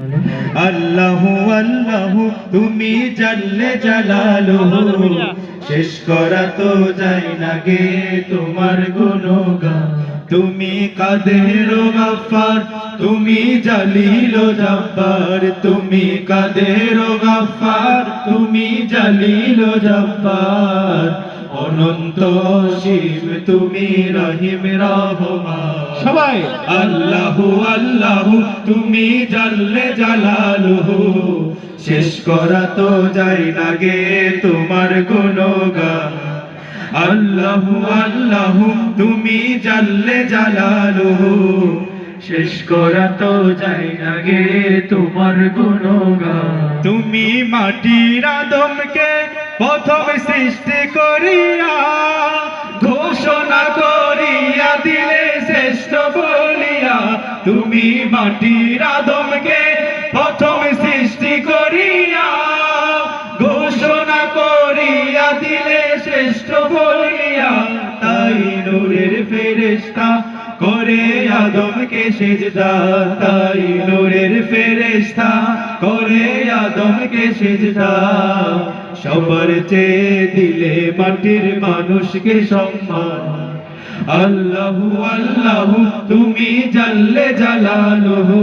আল্লাহু আল্লাহু তুমি জাল্লে জালালুহু, শেষ করা তো যায় না গে তোমার গুণগান। তুমি কাদের গফফার, তুমি জালিল জব্বার, তুমি কাদের গফফার, তুমি জালিল জব্বার। অনন্ত অসীম তুমি রহিম রহমান। সবাই আল্লাহু আল্লাহু তুমি জাল্লে জালালুহু, শেষ করা তো যায় না গে তোমার গুণগান। আল্লাহু আল্লাহু তুমি জাল্লে জালালুহু, শেষ করা তো যায় না গে তোমার গুণগান। তুমি মাটির আদমকে প্রথম সৃষ্টি করিয়া ঘোষণা করিয়া দিলে শ্রেষ্ঠ বলিয়া। তুমি মাটির আদমকে প্রথম সৃষ্টি করিয়া ঘোষণা করিয়া দিলে শ্রেষ্ঠ বলিয়া। তাই নূরের ফেরেশতা করে আদমকে সেজদা, তাই নূরের ফেরেশতা করে আদমকে সেজদা। সবার চেয়ে দিলে মাটির মানুষকে সম্মান। আল্লাহু আল্লাহু তুমি জাল্লে জালালুহু,